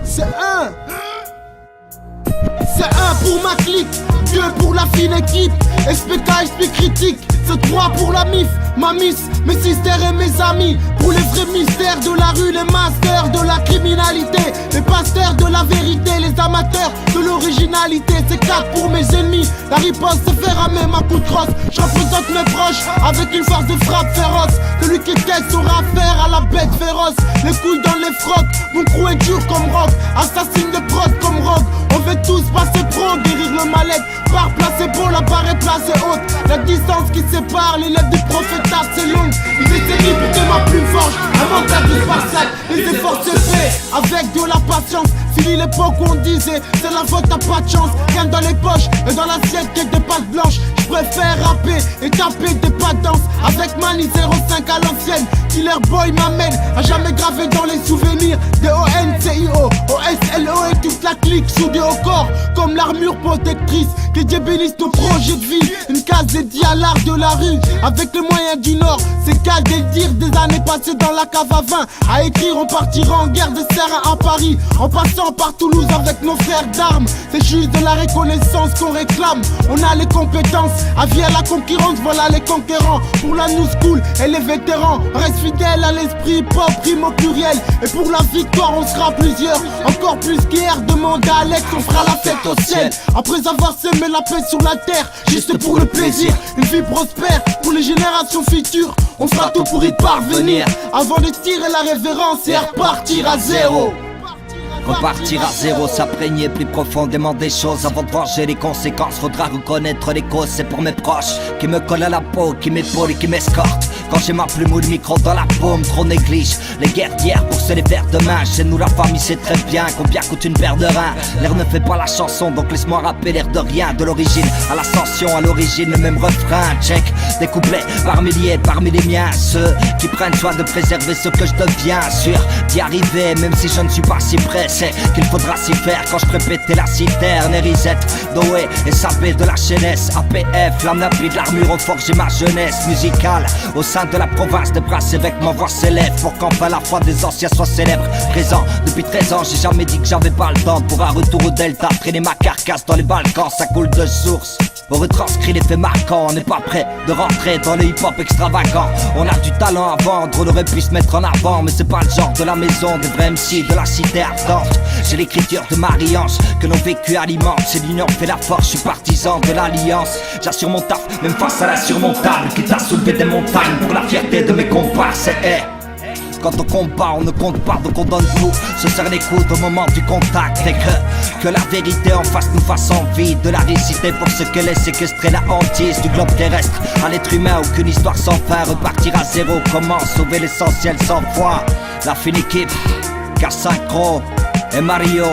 C'est un. C'est un pour ma clique, deux pour la fine équipe. SPK, SP critique, c'est trois pour la MIF, ma miss, mes sisters et mes amis. Pour les vrais mystères de la rue, les masters de la criminalité, les pasteurs de la vérité, les amateurs de l'originalité. C'est quatre pour mes ennemis, la riposte c'est faire à même un coup de crosse. Je représente mes proches avec une force de frappe féroce. Celui qui teste saura faire à la bête féroce. Les couilles dans les frocs, mon crew est dur comme rock. Assassine de prod comme rock. On veut tous passer pro, guérir le mal-être. Par place est beau, la barre est placée haute. La distance qui sépare l'élève du prophétat c'est longue. Il décennies pour que ma plume forge un mental de spartiate. Les efforts se fait avec de la patience. Fini l'époque où on disait c'est la faute, t'as pas de chance. Rien dans les poches et dans l'assiette que des pâtes blanches. Je préfère rapper et taper des pas de danse. Avec Mani 05 à l'ancienne. Killer Boy m'amène à jamais graver dans les souvenirs des ONCIO, OSLO et toute la clique soudée au corps comme l'armure protectrice qui débélise nos projets de vie. Une case dédiée à l'art de la rue avec les moyens du Nord. C'est qu'à dire des années passées dans la cave à vin. À écrire on partira en guerre de Serra à Paris, en passant par Toulouse avec nos frères d'armes. C'est juste de la reconnaissance qu'on réclame. On a les compétences, avis à la concurrence, voilà les conquérants. Pour la new school et les vétérans, reste fidèle à l'esprit pop, rime au pluriel. Et pour la victoire on sera plusieurs, encore plus qu'hier. Demande à Alex, on fera la fête au ciel. Après avoir semé la paix sur la terre, juste pour le plaisir, une vie prospère pour les générations futures. On fera tout pour y parvenir, avant de tirer la révérence et à repartir à zéro. Repartir à zéro, s'imprégner plus profondément des choses. Avant de venger les conséquences, faudra reconnaître les causes. C'est pour mes proches qui me collent à la peau, qui m'épaulent et qui m'escortent. Quand j'ai ma plume ou le micro dans la paume, trop néglige les guerres d'hier pour se les faire demain. Chez nous la famille sait très bien combien coûte une paire de reins. L'air ne fait pas la chanson, donc laisse-moi rappeler l'air de rien. De l'origine à l'ascension, à l'origine le même refrain. Check, des couplets par milliers, parmi les miens. Ceux qui prennent soin de préserver ce que je deviens. Sûr d'y arriver, même si je ne suis pas si pressé qu'il faudra s'y faire quand je répétais la citerne. Erisette, Doé, SAP de la chaînesse, APF, l'âme de l'armure au forger ma jeunesse musicale. Au sein de la province de Brasse avec ma voix s'élève pour qu'enfin la foi des anciens soit célèbre. Présent depuis 13 ans, j'ai jamais dit que j'avais pas le temps pour un retour au Delta. Traîner ma carcasse dans les Balkans, ça coule de source. On retranscrit les faits marquants, on n'est pas prêt de rentrer dans le hip-hop extravagant. On a du talent à vendre, on aurait pu se mettre en avant, mais c'est pas le genre de la maison des vrais MC de la cité ardente. J'ai l'écriture de Marie-Ange que nos vécus alimentent. C'est l'union fait la force, je suis partisan de l'alliance. J'assure mon taf, même face à l'insurmontable qui t'a soulevé des montagnes pour la fierté de mes comparses. C'est quand on combat, on ne compte pas, donc on donne tout. Se serre les coudes au moment du contact. Et que la vérité en face nous fasse envie de la réciter pour ce qu'elle est, séquestrer la hantise du globe terrestre. À l'être humain, aucune histoire sans fin. Repartir à zéro, comment sauver l'essentiel sans foi. La fine équipe, K5 et Mario.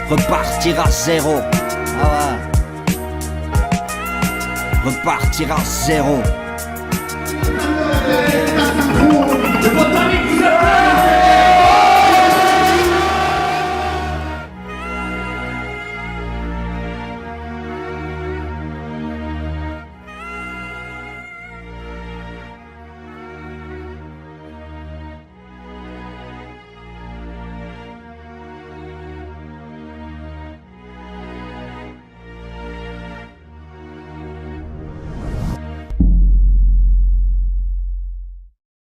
Repartir à zéro. Ah ouais. Repartir à zéro.